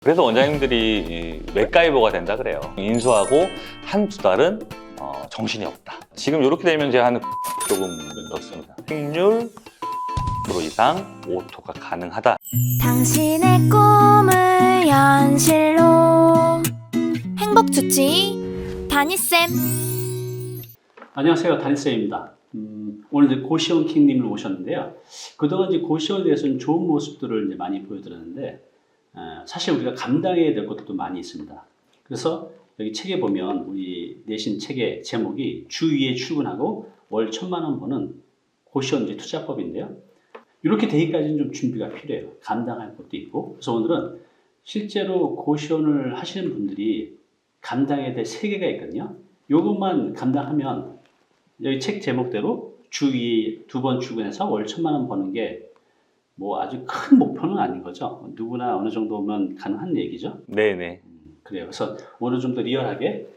그래서 원장님들이 맥가이버가 된다 그래요. 인수하고 한두 달은 정신이 없다. 지금 이렇게 되면 제가 한 조금 넣습니다. 수익률 10% 이상 오토가 가능하다. 당신의 꿈을 현실로 행복주치 다니쌤. 안녕하세요, 다니쌤입니다. 오늘 이제 고시원 킹님을 모셨는데요. 그동안 이제 고시원에 대해서는 좋은 모습들을 이제 많이 보여드렸는데, 사실 우리가 감당해야 될 것도 많이 있습니다. 그래서 여기 책에 보면 우리 내신 책의 제목이 주 2회 출근하고 월 1,000만 원 버는 고시원 이제 투자법인데요. 이렇게 되기까지는 좀 준비가 필요해요. 감당할 것도 있고. 그래서 오늘은 실제로 고시원을 하시는 분들이 감당해야 될 3개가 있거든요. 이것만 감당하면 여기 책 제목대로 주 2회 2번 출근해서 월 1,000만 원 버는 게 뭐 아주 큰 목표는 아닌 거죠. 누구나 어느 정도면 가능한 얘기죠. 네네. 그래요. 그래서 오늘 좀 더 리얼하게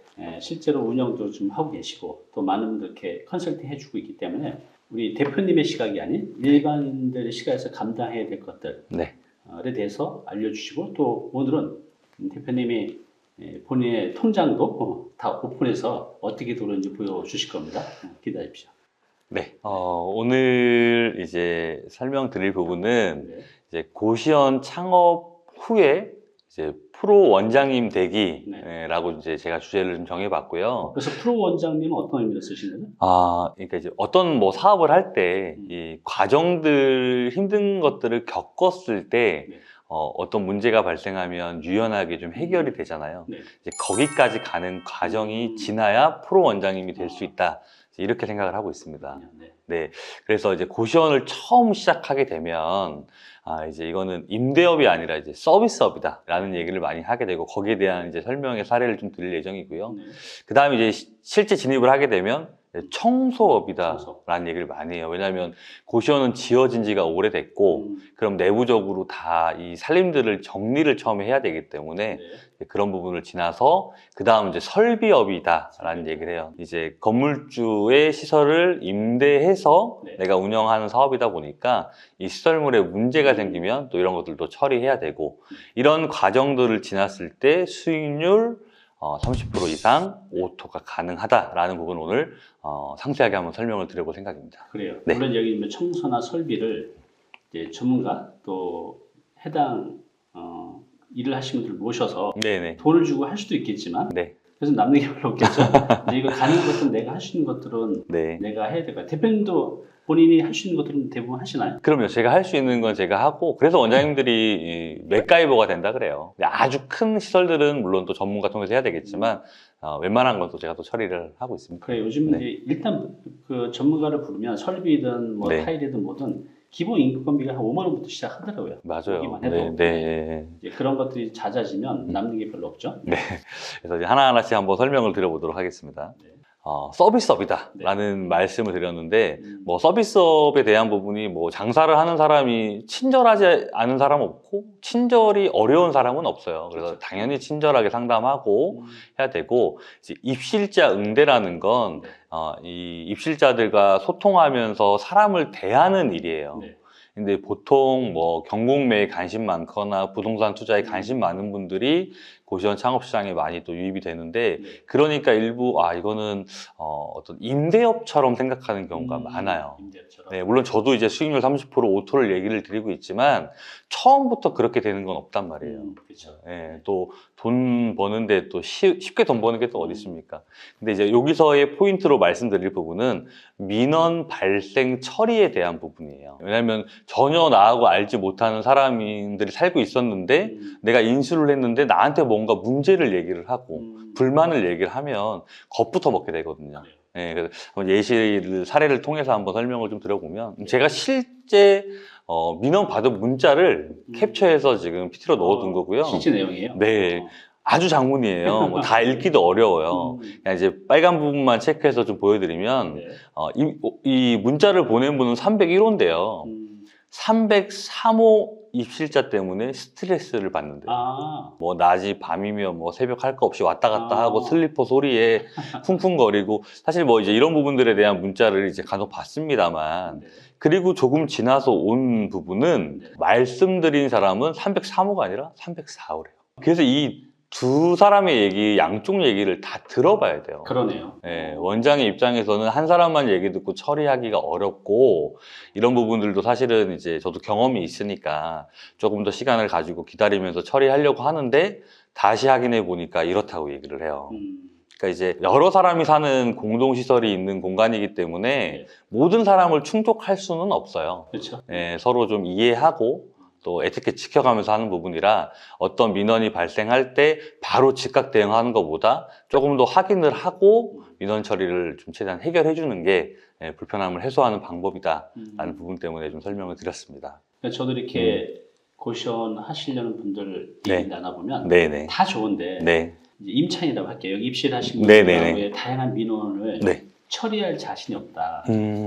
실제로 운영도 좀 하고 계시고 또 많은 분들 이렇게 컨설팅 해주고 있기 때문에 우리 대표님의 시각이 아닌 일반인들의 시각에서 감당해야 될 것들에 대해서 알려주시고 또 오늘은 대표님이 본인의 통장도 다 오픈해서 어떻게 돌아오는지 보여주실 겁니다. 기다리십시오. 네. 오늘 이제 설명드릴 부분은 이제 고시원 창업 후에 이제 프로 원장님 되기라고 이제 제가 주제를 좀 정해봤고요. 그래서 프로 원장님은 어떤 의미로 쓰시는 거죠? 그러니까 이제 어떤 뭐 사업을 할 때 이 과정들 힘든 것들을 겪었을 때 어떤 문제가 발생하면 유연하게 좀 해결이 되잖아요. 이제 거기까지 가는 과정이 지나야 프로 원장님이 될 수 있다. 이렇게 생각을 하고 있습니다. 네. 그래서 이제 고시원을 처음 시작하게 되면 이제 이거는 임대업이 아니라 이제 서비스업이다라는 얘기를 많이 하게 되고 거기에 대한 이제 설명의 사례를 좀 드릴 예정이고요. 그 다음에 이제 실제 진입을 하게 되면 청소업이다라는 얘기를 많이 해요. 왜냐하면 고시원은 지어진 지가 오래됐고 그럼 내부적으로 다 이 살림들을 정리를 처음에 해야 되기 때문에 그런 부분을 지나서 그 다음 이제 설비업이다라는 얘기를 해요. 이제 건물주의 시설을 임대해서 내가 운영하는 사업이다 보니까 이 시설물에 문제가 생기면 또 이런 것들도 처리해야 되고 이런 과정들을 지났을 때 수익률 30% 이상 오토가 가능하다라는 부분 오늘 상세하게 한번 설명을 드려볼 생각입니다. 그래요. 물론 여기 뭐 청소나 설비를 이제 전문가 또 해당 일을 하시는 분들 모셔서 돈을 주고 할 수도 있겠지만 그래서 남는 게 별로 없겠죠. 근데 이거 가능한 것들은 내가 할 수 있는 것들은 내가 해야 될 거야. 대표님도 본인이 할 수 있는 것들은 대부분 하시나요? 그럼요. 제가 할 수 있는 건 제가 하고 그래서 원장님들이 맥가이버가 된다 그래요. 아주 큰 시설들은 물론 또 전문가 통해서 해야 되겠지만 웬만한 건 또 제가 또 처리를 하고 있습니다. 그래 요즘 이제 일단 그 전문가를 부르면 설비든 뭐 타일이든 뭐든 기본 인건비가 한 5만 원부터 시작하더라고요. 맞아요. 해도. 이제 그런 것들이 잦아지면 남는 게 별로 없죠. 그래서 이제 하나하나씩 한번 설명을 드려보도록 하겠습니다. 서비스업이다라는 말씀을 드렸는데 뭐 서비스업에 대한 부분이 뭐 장사를 하는 사람이 친절하지 않은 사람은 없고 친절이 어려운 사람은 없어요. 그래서 당연히 친절하게 상담하고 해야 되고 이제 입실자 응대라는 건 이 입실자들과 소통하면서 사람을 대하는 일이에요. 근데 보통 뭐 경공매에 관심 많거나 부동산 투자에 관심 많은 분들이 고시원 창업 시장에 많이 또 유입이 되는데 그러니까 일부 이거는 어떤 임대업처럼 생각하는 경우가 많아요. 물론 저도 이제 수익률 30% 오토를 얘기를 드리고 있지만 처음부터 그렇게 되는 건 없단 말이에요. 또 돈 버는데 또 쉽게 돈 버는 게 또 어디 있습니까? 근데 이제 여기서의 포인트로 말씀드릴 부분은 민원 발생 처리에 대한 부분이에요. 왜냐하면 전혀 나하고 알지 못하는 사람들이 살고 있었는데 내가 인수를 했는데 나한테 뭔가 문제를 얘기를 하고 불만을 얘기를 하면 겁부터 먹게 되거든요. 그래서 한번 사례를 통해서 한번 설명을 좀 드려보면 제가 실제 민원 받은 문자를 캡처해서 지금 PT로 넣어둔 거고요. 실제 내용이에요? 아주 장문이에요. 뭐 다 읽기도 어려워요. 그냥 이제 빨간 부분만 체크해서 좀 보여드리면 이 문자를 보낸 분은 301호인데요. 303호 입실자 때문에 스트레스를 받는데요. 뭐 낮이 밤이면 뭐 새벽 할 거 없이 왔다 갔다 하고 슬리퍼 소리에 쿵쿵거리고 사실 뭐 이제 이런 부분들에 대한 문자를 이제 간혹 받습니다만 그리고 조금 지나서 온 부분은 말씀드린 사람은 303호가 아니라 304호래요. 그래서 이 두 사람의 얘기, 양쪽 얘기를 다 들어봐야 돼요. 그러네요. 예, 원장의 입장에서는 한 사람만 얘기 듣고 처리하기가 어렵고 이런 부분들도 사실은 이제 저도 경험이 있으니까 조금 더 시간을 가지고 기다리면서 처리하려고 하는데 다시 확인해 보니까 이렇다고 얘기를 해요. 그러니까 이제 여러 사람이 사는 공동시설이 있는 공간이기 때문에 네. 모든 사람을 충족할 수는 없어요. 그렇죠. 예, 서로 좀 이해하고 또 에티켓 지켜가면서 하는 부분이라 어떤 민원이 발생할 때 바로 즉각 대응하는 것보다 조금 더 확인을 하고 민원 처리를 좀 최대한 해결해 주는 게 불편함을 해소하는 방법이다라는 부분 때문에 좀 설명을 드렸습니다. 그러니까 저도 이렇게 고시원 하시려는 분들 네. 얘기 나눠보면 네네. 다 좋은데 네. 이제 임차인이라고 할게요. 여기 입시를 하신 네네네. 분들의 다양한 민원을 네. 처리할 자신이 없다.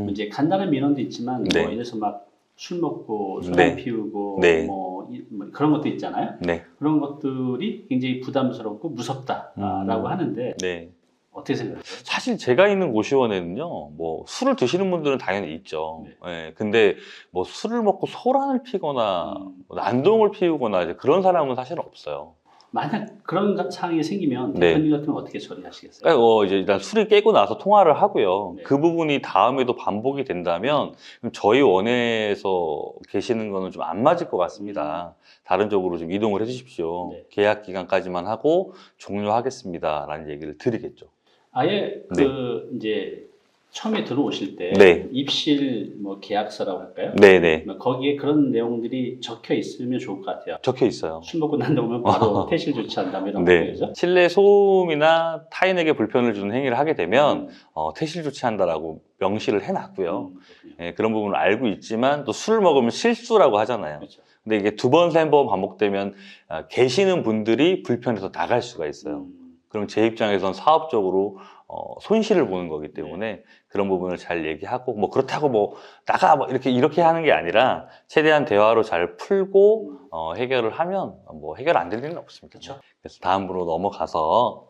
이제 간단한 민원도 있지만 네. 뭐 예를 들어서 막 술 먹고 소변 네. 피우고 네. 뭐 그런 것도 있잖아요. 네. 그런 것들이 굉장히 부담스럽고 무섭다라고 하는데 네. 어떻게 생각하세요? 사실 제가 있는 고시원에는요, 뭐 술을 드시는 분들은 당연히 있죠. 예, 근데 뭐 술을 먹고 소란을 피거나 뭐 난동을 피우거나 이제 그런 사람은 사실 없어요. 만약 그런 상황이 생기면 네. 대표님 같으면 어떻게 처리하시겠어요? 그러니까 이제 일단 술이 깨고 나서 통화를 하고요. 네. 그 부분이 다음에도 반복이 된다면 그럼 저희 원에서 계시는 거는 좀 안 맞을 것 같습니다. 다른 쪽으로 좀 이동을 해주십시오. 네. 계약 기간까지만 하고 종료하겠습니다라는 얘기를 드리겠죠. 아예 그 이제 처음에 들어오실 때 네. 입실 뭐 계약서라고 할까요? 네네. 거기에 그런 내용들이 적혀 있으면 좋을 것 같아요. 적혀 있어요. 술 먹고 난다면 바로 퇴실 조치한다 이런 네. 거죠. 실내 소음이나 타인에게 불편을 주는 행위를 하게 되면 퇴실 조치한다라고 명시를 해놨고요. 예, 그런 부분을 알고 있지만 또 술을 먹으면 실수라고 하잖아요. 그렇죠. 근데 이게 두 번, 세 번 반복되면 계시는 분들이 불편해서 나갈 수가 있어요. 그럼 제 입장에선 사업적으로 손실을 보는 거기 때문에 그런 부분을 잘 얘기하고 뭐 그렇다고 뭐 나가 뭐 이렇게 하는 게 아니라 최대한 대화로 잘 풀고 해결을 하면 뭐 해결 안 될 일은 없습니다. 그렇죠. 그래서 다음으로 넘어가서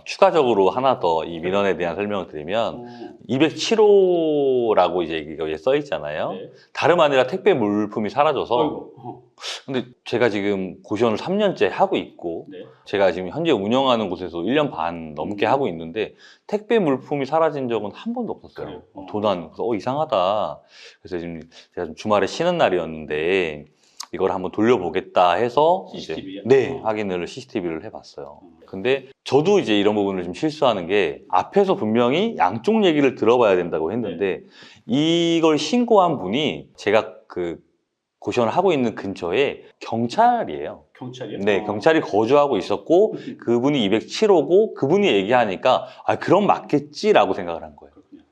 추가적으로 하나 더 이 민원에 대한 설명을 드리면 207호라고 이제 여기에 써 있잖아요. 네. 다름 아니라 택배 물품이 사라져서 어이구. 근데 제가 지금 고시원을 3년째 하고 있고 네. 제가 지금 현재 운영하는 곳에서 1년 반 넘게 하고 있는데 택배 물품이 사라진 적은 한 번도 없었어요. 그래요? 도난. 그래서 이상하다. 그래서 지금 제가 좀 주말에 쉬는 날이었는데 이걸 한번 돌려보겠다 해서 CCTV 요? 네, 확인을 CCTV를 해봤어요. 근데 저도 이제 이런 부분을 좀 실수하는 게 앞에서 분명히 양쪽 얘기를 들어봐야 된다고 했는데 이걸 신고한 분이 제가 그 고시원을 하고 있는 근처에 경찰이에요. 경찰이요? 네, 경찰이 거주하고 있었고 그분이 207호고 그분이 얘기하니까 그럼 맞겠지라고 생각을 한 거예요. 그렇군요.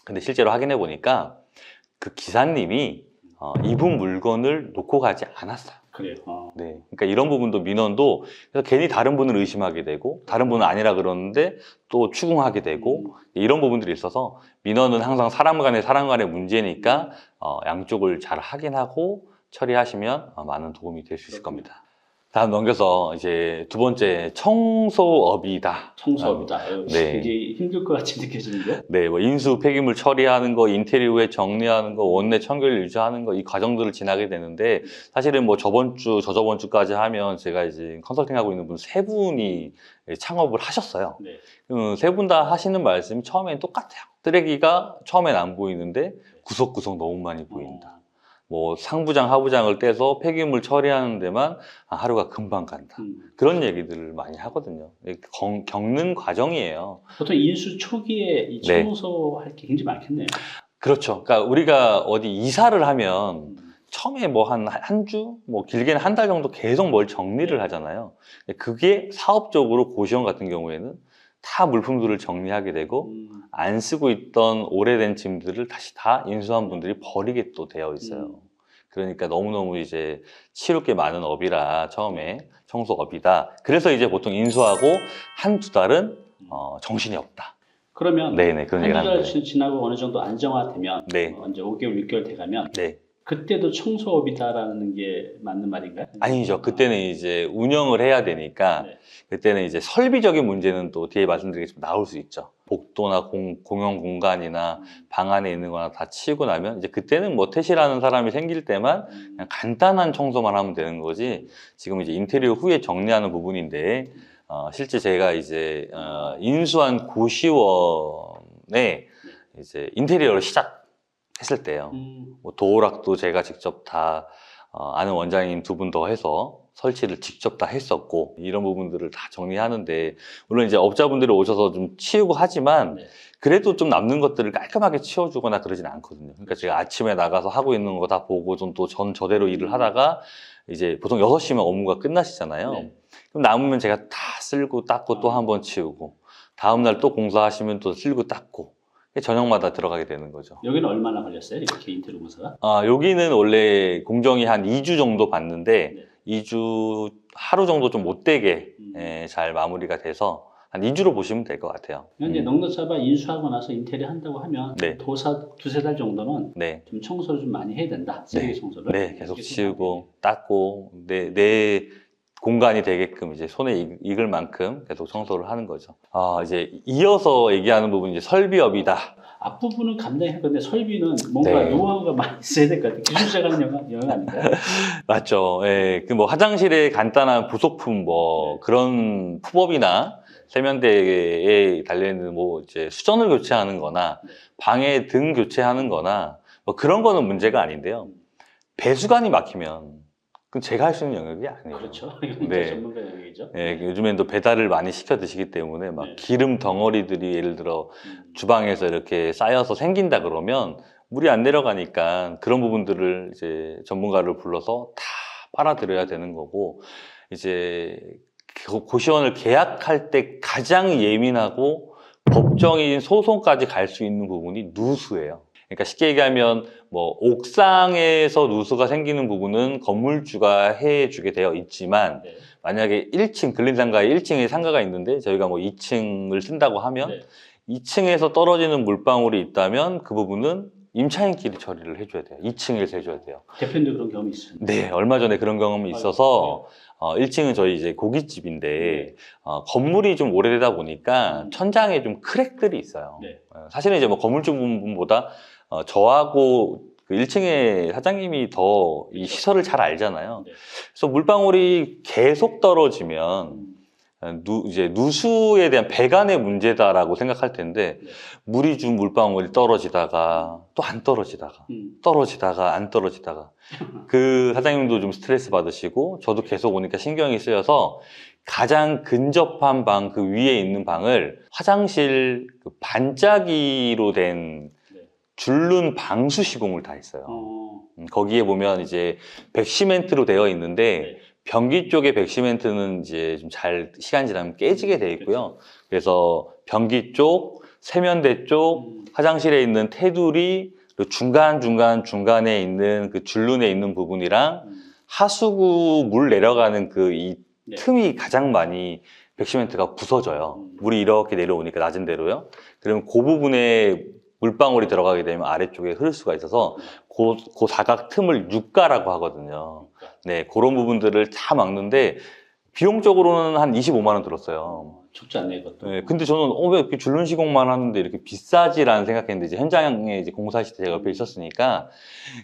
근데 실제로 확인해 보니까 그 기사님이 이분 물건을 놓고 가지 않았어요. 그래요. 네, 그러니까 이런 부분도 민원도 그래서 괜히 다른 분을 의심하게 되고 다른 분은 아니라 그러는데 또 추궁하게 되고 이런 부분들이 있어서 민원은 항상 사람 간의 문제니까 양쪽을 잘 확인하고 처리하시면 많은 도움이 될 수 있을 겁니다. 다음 넘겨서 이제 두 번째 청소업이다. 청소업이다. 네. 굉장히 힘들 것 같이 느껴지는데. 네, 뭐 인수 폐기물 처리하는 거, 인테리어에 정리하는 거, 원내 청결 유지하는 거 이 과정들을 지나게 되는데 사실은 뭐 저번 주, 저저번 주까지 하면 제가 이제 컨설팅하고 있는 분 세 분이 창업을 하셨어요. 네. 세 분 다 하시는 말씀이 처음엔 똑같아요. 쓰레기가 처음엔 안 보이는데 구석구석 너무 많이 보인다. 뭐 상부장, 하부장을 떼서 폐기물 처리하는 데만 하루가 금방 간다. 그런 얘기들을 많이 하거든요. 겪는 과정이에요. 보통 인수 초기에 이 네. 청소할 게 굉장히 많겠네요. 그렇죠. 그러니까 우리가 어디 이사를 하면 처음에 뭐 한 주, 뭐 길게는 한 달 정도 계속 뭘 정리를 하잖아요. 그게 사업적으로 고시원 같은 경우에는 다 물품들을 정리하게 되고 안 쓰고 있던 오래된 짐들을 다시 다 인수한 분들이 버리게 또 되어 있어요. 그러니까 너무너무 이제 치울 게 많은 업이라 처음에 청소업이다. 그래서 이제 보통 인수하고 한두 달은 정신이 없다. 그러면 네네, 그런 얘기를 한두 하는 달 거예요. 지나고 어느 정도 안정화되면 네. 이제 5개월, 6개월 돼가면 네. 그때도 청소업이다라는 게 맞는 말인가요? 아니죠. 그때는 이제 운영을 해야 되니까 네. 그때는 이제 설비적인 문제는 또 뒤에 말씀드리겠지만 나올 수 있죠. 복도나 공용 공간이나 방 안에 있는 거나 다 치우고 나면 이제 그때는 뭐 퇴실하는 사람이 생길 때만 그냥 간단한 청소만 하면 되는 거지. 지금 이제 인테리어 후에 정리하는 부분인데 실제 제가 이제 인수한 고시원에 이제 인테리어를 시작했을 때요. 뭐 도어락도 제가 직접 다 아는 원장님 2분 더 해서 설치를 직접 다 했었고 이런 부분들을 다 정리하는데 물론 이제 업자분들이 오셔서 좀 치우고 하지만 그래도 좀 남는 것들을 깔끔하게 치워주거나 그러진 않거든요. 그러니까 제가 아침에 나가서 하고 있는 거 다 보고 좀 또 저대로 일을 하다가 이제 보통 6시면 업무가 끝나시잖아요. 네. 그럼 남으면 제가 다 쓸고 닦고 또 한 번 치우고 다음날 또 공사하시면 또 쓸고 닦고 저녁마다 들어가게 되는 거죠. 여기는 얼마나 걸렸어요? 이렇게 인테리어 공사가? 여기는 원래 공정이 한 2주 정도 봤는데 네. 2주 하루 정도 좀 못되게 잘 마무리가 돼서 한 2주로 보시면 될 것 같아요. 현재 넉넉잡아 인수하고 나서 인테리어 한다고 하면 네. 두세 달 정도는 네. 좀 청소를 좀 많이 해야 된다. 쓰레기 청소를. 네, 계속 치우고 닦고 내 공간이 되게끔 이제 손에 익을 만큼 계속 청소를 하는 거죠. 이제 이어서 얘기하는 부분이 이제 설비업이다. 앞부분은 감당할 건데 설비는 뭔가 네. 노하우가 많이 있어야 될 것 같아요. 기술자가 하는 영역 아닌가요? 맞죠. 예, 그 뭐 화장실에 간단한 부속품 뭐 네. 그런 푸법이나 세면대에 달려있는 뭐 이제 수전을 교체하는 거나 네. 방에 등 교체하는 거나 뭐 그런 거는 문제가 아닌데요. 배수관이 막히면 그건 제가 할 수 있는 영역이 아니에요. 그렇죠. 이건 네. 전문가 영역이죠. 예, 요즘엔 또 배달을 많이 시켜 드시기 때문에 막 네. 기름 덩어리들이 예를 들어 주방에서 이렇게 쌓여서 생긴다 그러면 물이 안 내려가니까 그런 부분들을 이제 전문가를 불러서 다 빨아들여야 되는 거고 이제 고시원을 계약할 때 가장 예민하고 법정인 소송까지 갈 수 있는 부분이 누수예요. 그러니까 쉽게 얘기하면 뭐 옥상에서 누수가 생기는 부분은 건물주가 해주게 되어 있지만 네. 만약에 1층 근린상가에 1층에 상가가 있는데 저희가 뭐 2층을 쓴다고 하면 네. 2층에서 떨어지는 물방울이 있다면 그 부분은 임차인끼리 처리를 해줘야 돼요. 2층에서 해줘야 돼요. 대표님도 그런 경험이 있으신가요? 네, 얼마 전에 그런 경험이 있어서 1층은 저희 이제 고깃집인데 건물이 좀 오래되다 보니까 천장에 좀 크랙들이 있어요. 네. 사실은 이제 뭐 건물주분보다 저하고 그 1층의 사장님이 더 이 시설을 잘 알잖아요. 네. 그래서 물방울이 계속 떨어지면 이제 누수에 대한 배관의 문제다라고 생각할 텐데 네. 물이 준 물방울이 떨어지다가 또 안 떨어지다가 떨어지다가 안 떨어지다가 그 사장님도 좀 스트레스 받으시고 저도 계속 오니까 신경이 쓰여서 가장 근접한 방 그 위에 있는 방을 화장실 그 반짜기로 된 줄눈 방수 시공을 다 했어요. 거기에 보면 이제 백시멘트로 되어 있는데 네. 변기 쪽에 백시멘트는 이제 좀 잘 시간 지나면 깨지게 되어 있고요. 그래서 변기 쪽, 세면대 쪽, 화장실에 있는 테두리, 그리고 중간에 있는 그 줄눈에 있는 부분이랑 하수구 물 내려가는 그 이 네. 틈이 가장 많이 백시멘트가 부서져요. 물이 이렇게 내려오니까 낮은 데로요. 그러면 그 부분에 물방울이 들어가게 되면 아래쪽에 흐를 수가 있어서 그 사각 틈을 육가라고 하거든요. 네, 그런 부분들을 다 막는데 비용적으로는 한 25만 원 들었어요. 적지 않네 이것도. 네, 근데 저는 왜 이렇게 줄눈 시공만 하는데 이렇게 비싸지라는 생각했는데 이제 현장에 이제 공사실 때 제가 옆에 있었으니까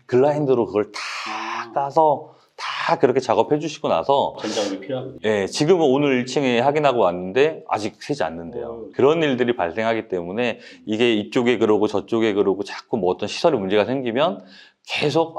글라인더로 그걸 다 까서 다 그렇게 작업해 주시고 나서 전자업이 필요하군요. 예, 지금은 오늘 1층에 확인하고 왔는데 아직 새지 않는데요. 그런 일들이 발생하기 때문에 이게 이쪽에 그러고 저쪽에 그러고 자꾸 뭐 어떤 시설에 문제가 생기면 계속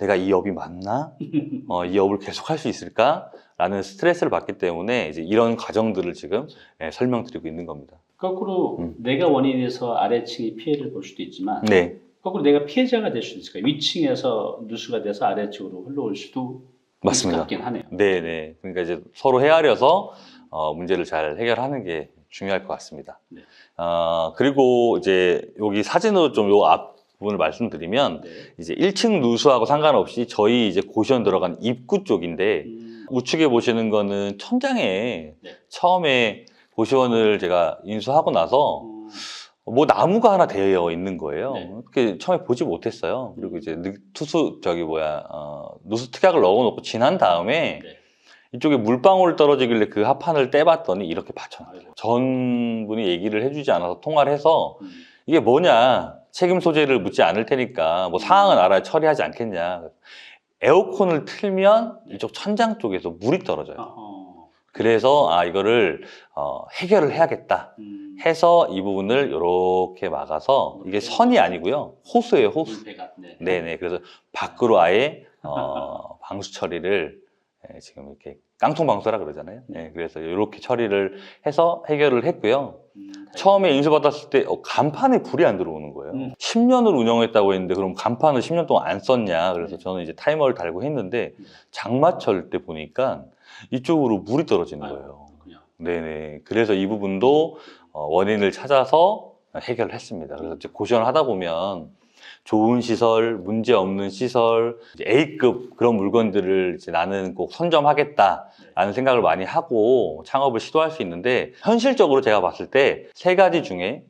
내가 이 업이 맞나? 이 업을 계속 할 수 있을까? 라는 스트레스를 받기 때문에 이제 이런 과정들을 지금 설명드리고 있는 겁니다. 거꾸로 내가 원인이 돼서 아래층이 피해를 볼 수도 있지만 네, 거꾸로 내가 피해자가 될 수도 있을까요? 위층에서 누수가 돼서 아래층으로 흘러올 수도 맞습니다. 있긴 하네요. 네. 그러니까 이제 서로 헤아려서 문제를 잘 해결하는 게 중요할 것 같습니다. 네. 그리고 이제 여기 사진으로 좀 요 앞부분을 말씀드리면 네. 이제 1층 누수하고 상관없이 저희 이제 고시원 들어간 입구 쪽인데 우측에 보시는 거는 천장에 네. 처음에 고시원을 제가 인수하고 나서 뭐 나무가 하나 되어 있는 거예요. 네. 그게 처음에 보지 못했어요. 그리고 이제 누수 특약을 넣어놓고 지난 다음에 네. 이쪽에 물방울 떨어지길래 그 합판을 떼봤더니 이렇게 받쳐놨어요. 아이고. 전분이 얘기를 해주지 않아서 통화를 해서 음. 이게 뭐냐, 책임 소재를 묻지 않을 테니까 뭐 사항은 알아야 처리하지 않겠냐. 에어컨을 틀면 이쪽 천장 쪽에서 물이 떨어져요. 어허. 그래서 이거를 해결을 해야겠다 해서 이 부분을 이렇게 막아서, 이게 선이 아니고요, 호스예요, 호스. 물배가. 네. 네네. 그래서 밖으로 아예 방수 처리를 지금 이렇게 깡통방수라 그러잖아요. 네, 그래서 이렇게 처리를 해서 해결을 했고요. 처음에 인수받았을 때 간판에 불이 안 들어오는 거예요. 10년을 운영했다고 했는데 그럼 간판을 10년 동안 안 썼냐. 그래서 저는 이제 타이머를 달고 했는데 장마철 때 보니까 이쪽으로 물이 떨어지는 거예요. 네네. 그래서 이 부분도 원인을 찾아서 해결을 했습니다. 그래서 이제 고시원을 하다 보면 좋은 시설, 문제 없는 시설, 이제 A급 그런 물건들을 이제 나는 꼭 선점하겠다라는 생각을 많이 하고 창업을 시도할 수 있는데, 현실적으로 제가 봤을 때 세 가지 중에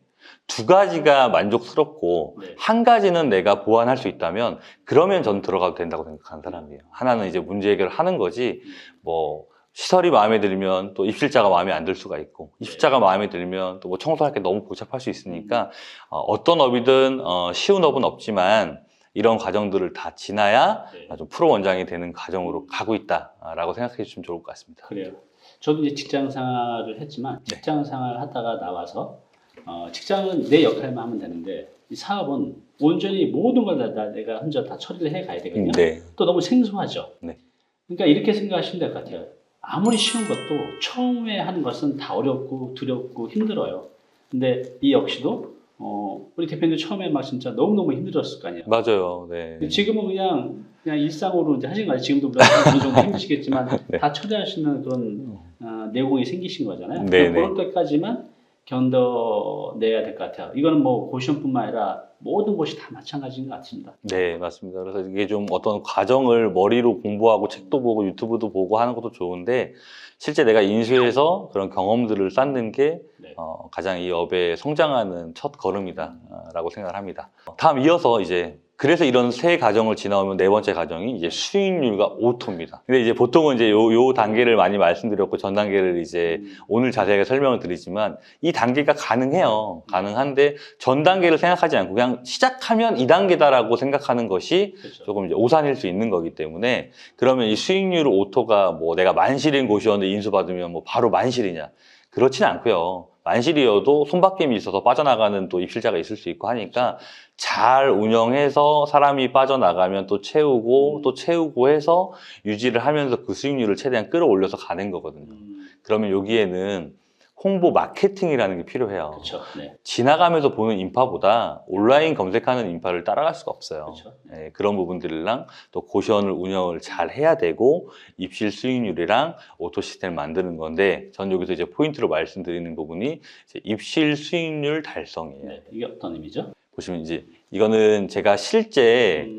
두 가지가 만족스럽고 네. 한 가지는 내가 보완할 수 있다면 그러면 전 들어가도 된다고 생각하는 사람이에요. 하나는 이제 문제 해결을 하는 거지, 뭐 시설이 마음에 들면 또 입실자가 마음에 안 들 수가 있고, 입실자가 마음에 들면 또 뭐 청소할 게 너무 복잡할 수 있으니까 어떤 업이든 쉬운 업은 없지만 이런 과정들을 다 지나야 좀 프로 원장이 되는 과정으로 가고 있다라고 생각해 주시면 좋을 것 같습니다. 그래요. 저도 이제 직장 생활을 했지만 직장 생활을 하다가 나와서 직장은 내 역할만 하면 되는데 이 사업은 온전히 모든 걸 다 내가 혼자 다 처리를 해 가야 되거든요. 네. 또 너무 생소하죠. 네. 그러니까 이렇게 생각하시면 될 것 같아요. 아무리 쉬운 것도 처음에 하는 것은 다 어렵고 두렵고 힘들어요. 근데 이 역시도 우리 대표님도 처음에 막 진짜 너무너무 힘들었을 거 아니에요. 맞아요. 네. 지금은 그냥 일상으로 이제 하신 거예요. 지금도 물론 어느 정도 힘드시겠지만 네. 다 처리할 수 있는 그런 내공이 생기신 거잖아요. 네네. 그럴 때까지만 견뎌내야 될 것 같아요. 이거는 뭐 고시원뿐만 아니라 모든 곳이 다 마찬가지인 것 같습니다. 네, 맞습니다. 그래서 이게 좀 어떤 과정을 머리로 공부하고 책도 보고 유튜브도 보고 하는 것도 좋은데, 실제 내가 인수해서 그런 경험들을 쌓는 게 네. 가장 이 업에 성장하는 첫 걸음이다라고 생각을 합니다. 다음 이어서 이제, 그래서 이런 세 과정을 지나오면 네 번째 과정이 이제 수익률과 오토입니다. 근데 이제 보통은 이제 요 단계를 많이 말씀드렸고 전 단계를 이제 오늘 자세하게 설명을 드리지만, 이 단계가 가능해요. 가능한데 전 단계를 생각하지 않고 그냥 시작하면 이 단계다라고 생각하는 것이 그렇죠. 조금 이제 오산일 수 있는 거기 때문에, 그러면 이 수익률 오토가 뭐 내가 만실인 고시원을 인수받으면 뭐 바로 만실이냐? 그렇지는 않고요. 만실이어도 손바뀜이 있어서 빠져나가는 또 입실자가 있을 수 있고 하니까 잘 운영해서 사람이 빠져나가면 또 채우고 또 채우고 해서 유지를 하면서 그 수익률을 최대한 끌어올려서 가는 거거든요. 그러면 여기에는 홍보 마케팅이라는 게 필요해요. 그렇죠. 네. 지나가면서 보는 인파보다 온라인 검색하는 인파를 따라갈 수가 없어요. 그렇죠. 네, 그런 부분들이랑 또 고시원을 운영을 잘 해야 되고 입실 수익률이랑 오토 시스템을 만드는 건데, 전 여기서 이제 포인트로 말씀드리는 부분이 이제 입실 수익률 달성이에요. 네. 이게 어떤 의미죠? 보시면 이제 이거는 제가 실제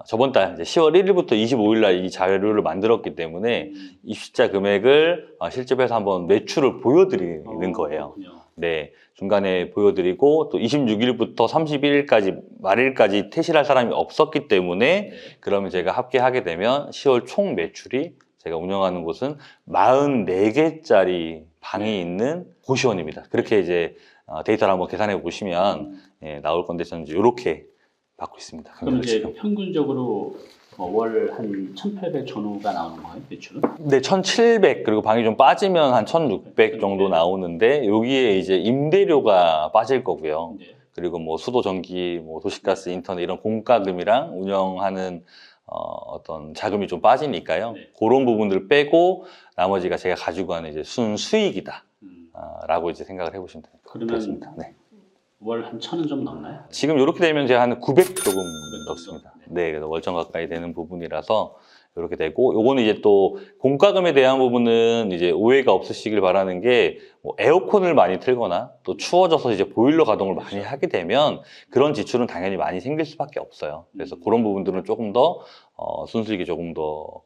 저번 달 이제 10월 1일부터 25일 날 이 자료를 만들었기 때문에 입실자 금액을 실제 해서 한번 매출을 보여드리는 거예요. 그렇군요. 네, 중간에 보여드리고 또 26일부터 31일까지 말일까지 퇴실할 사람이 없었기 때문에 네. 그러면 제가 합계하게 되면 10월 총 매출이 제가 운영하는 곳은 44개짜리 방이 있는 고시원입니다. 그렇게 이제 데이터를 한번 계산해 보시면 나올 건데, 저는 이제 이렇게 받고 있습니다. 그럼 이제 지금. 평균적으로 월 한 1,800 전후가 나오는 거예요, 매출은? 네, 1,700, 그리고 방이 좀 빠지면 한 1,600 정도 나오는데, 여기에 이제 임대료가 빠질 거고요. 네. 그리고 뭐 수도, 전기, 뭐 도시가스, 인터넷 이런 공과금이랑 운영하는 어떤 자금이 좀 빠지니까요. 네. 그런 부분들을 빼고 나머지가 제가 가지고 가는 이제 순수익이다. 라고 이제 생각을 해보시면 그러면 되겠습니다. 네. 월 한 1,000은 좀 넘나요? 지금 이렇게 되면 제가 한 900 조금 넣습니다. 네. 네, 그래서 월정 가까이 되는 부분이라서 이렇게 되고, 요거는 이제 또 공과금에 대한 부분은 이제 오해가 없으시길 바라는 게, 뭐 에어컨을 많이 틀거나 또 추워져서 이제 보일러 가동을 많이 하게 되면 그런 지출은 당연히 많이 생길 수밖에 없어요. 그래서 그런 부분들은 조금 더 순수익이 조금 더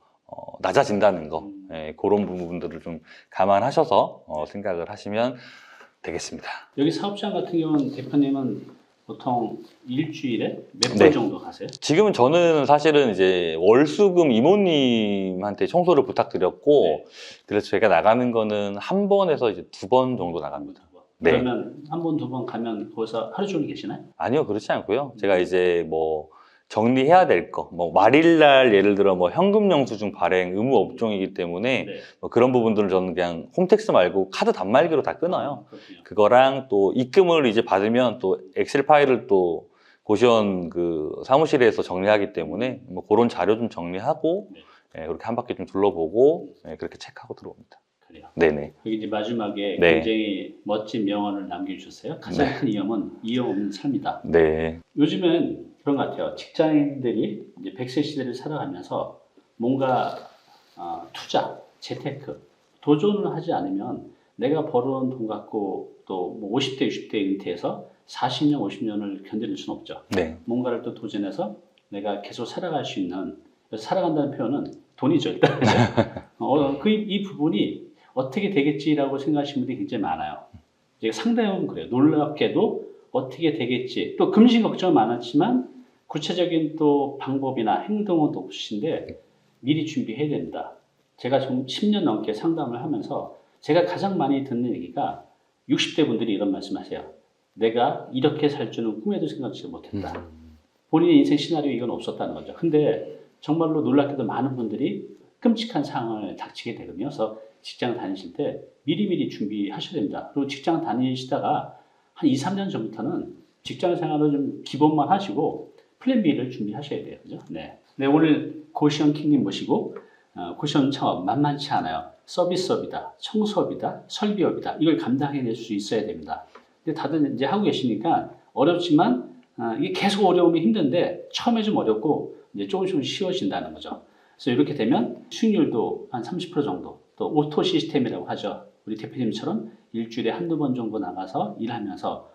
낮아진다는 거, 그런 부분들을 좀 감안하셔서 생각을 하시면 되겠습니다. 여기 사업장 같은 경우는 대표님은 보통 일주일에 몇 번 네. 정도 가세요? 지금은 저는 사실은 이제 월수금 이모님한테 청소를 부탁드렸고, 네. 그래서 제가 나가는 거는 한 번에서 이제 2번 정도 나갑니다. 네. 그러면 한 번, 두 번 가면 거기서 하루 종일 계시나요? 아니요, 그렇지 않고요. 제가 이제 뭐 정리해야 될 거, 뭐 말일날 예를 들어 뭐 현금 영수증 발행 의무 업종이기 때문에 네. 뭐 그런 부분들은 저는 그냥 홈택스 말고 카드 단말기로 다 끊어요. 그렇군요. 그거랑 또 입금을 이제 받으면 또 엑셀 파일을 또 고시원 그 사무실에서 정리하기 때문에 뭐 그런 자료 좀 정리하고 네. 예, 그렇게 한 바퀴 좀 둘러보고 예, 그렇게 체크하고 들어옵니다. 그래요. 네네. 여기 이제 마지막에 네. 굉장히 멋진 명언을 남겨주셨어요. 가장 큰 위험은 이형 없는 삶이다. 네. 요즘은 그런 것 같아요. 직장인들이 이제 100세 시대를 살아가면서 뭔가 투자, 재테크, 도전을 하지 않으면 내가 벌어온 돈 갖고 또 뭐 50대, 60대 은퇴해서 40년, 50년을 견딜 수는 없죠. 네. 뭔가를 또 도전해서 내가 계속 살아갈 수 있는, 그래서 살아간다는 표현은 돈이죠, 일단. 이 부분이 어떻게 되겠지라고 생각하시는 분들이 굉장히 많아요. 이제 상당히 그래요. 놀랍게도 어떻게 되겠지. 또 금신 걱정은 많았지만 구체적인 또 방법이나 행동은 없으신데 미리 준비해야 된다. 제가 좀 10년 넘게 상담을 하면서 제가 가장 많이 듣는 얘기가 60대 분들이 이런 말씀하세요. 내가 이렇게 살 줄은 꿈에도 생각지 못했다. 본인의 인생 시나리오 이건 없었다는 거죠. 근데 정말로 놀랍게도 많은 분들이 끔찍한 상황을 닥치게 되면서 직장 다니실 때 미리미리 준비하셔야 됩니다. 그리고 직장 다니시다가 한 2, 3년 전부터는 직장 생활을 좀 기본만 하시고 플랜 B를 준비하셔야 돼요. 그죠? 네. 네, 오늘 고시원 킹님 모시고 고시원 창업 만만치 않아요. 서비스업이다, 청소업이다, 설비업이다. 이걸 감당해낼 수 있어야 됩니다. 근데 다들 이제 하고 계시니까 어렵지만 이게 계속 어려우면 힘든데 처음에 좀 어렵고 이제 조금씩 쉬워진다는 거죠. 그래서 이렇게 되면 수익률도 한 30% 정도, 또 오토 시스템이라고 하죠. 우리 대표님처럼 일주일에 한두 번 정도 나가서 일하면서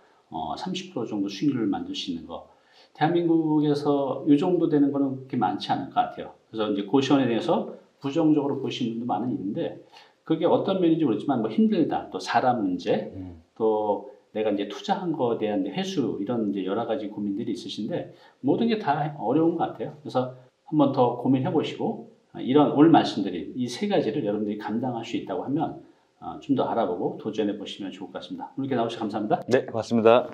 30% 정도 수익률을 만들 수 있는 거. 대한민국에서 이 정도 되는 거는 그렇게 많지 않을 것 같아요. 그래서 이제 고시원에 대해서 부정적으로 보시는 분도 많은 있는데 그게 어떤 면인지 모르지만 뭐 힘들다, 또 사람 문제, 또 내가 이제 투자한 거에 대한 회수 이런 이제 여러 가지 고민들이 있으신데 모든 게 다 어려운 것 같아요. 그래서 한번 더 고민해 보시고 이런 오늘 말씀드린 이 세 가지를 여러분들이 감당할 수 있다고 하면 좀 더 알아보고 도전해 보시면 좋을 것 같습니다. 오늘 이렇게 나오셔서 감사합니다. 네, 고맙습니다.